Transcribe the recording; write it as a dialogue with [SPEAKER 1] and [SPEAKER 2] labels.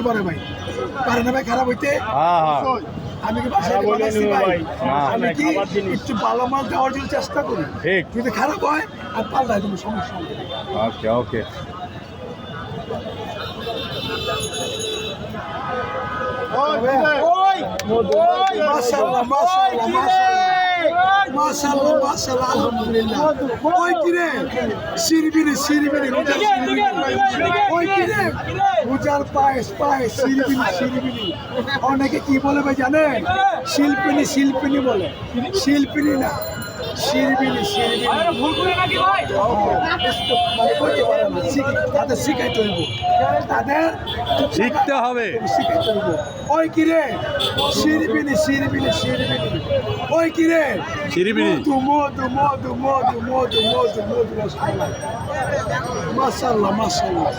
[SPEAKER 1] পারে ভাই, পারে না ভাই খারাপ হইতে। আমি কি বাসায় বানাইছি ভাই? আমি কি একটু ভালো মাল দেওয়ার জন্য চেষ্টা করি, যদি খারাপ হয় আর পাল্টাই তুমি সমস্যা হবে।
[SPEAKER 2] ওকে ওকে।
[SPEAKER 1] মাশাআল্লাহ মাশাআল্লাহ মাশাআল্লাহ মাশাআল্লাহ আলহামদুলিল্লাহ। ওই কিরে সিরবিরি সিরবিরি রোজার সিরবিরি, ওই কিরে রোজার পায়েস পায়েস সিরবিরি সিরবিরি। অনেকে কি বলে ভাই জানেন? শিল্পিনী শিল্পিনী বলে, শিল্পিনী না সিরবিরি সিরবিরি। তাদের শিখাইতে হইব, তাদের
[SPEAKER 2] শিখতে হবে।
[SPEAKER 1] শিখাইতে হইব। ওই কিরে সিরবিরি সিরবিরি সিরবিরি, ওই কিরে
[SPEAKER 2] সিরিবিরি।
[SPEAKER 1] মধু মধু মধু মধু মধু মধু মধু মাশাআল্লাহ মাশাআল্লাহ।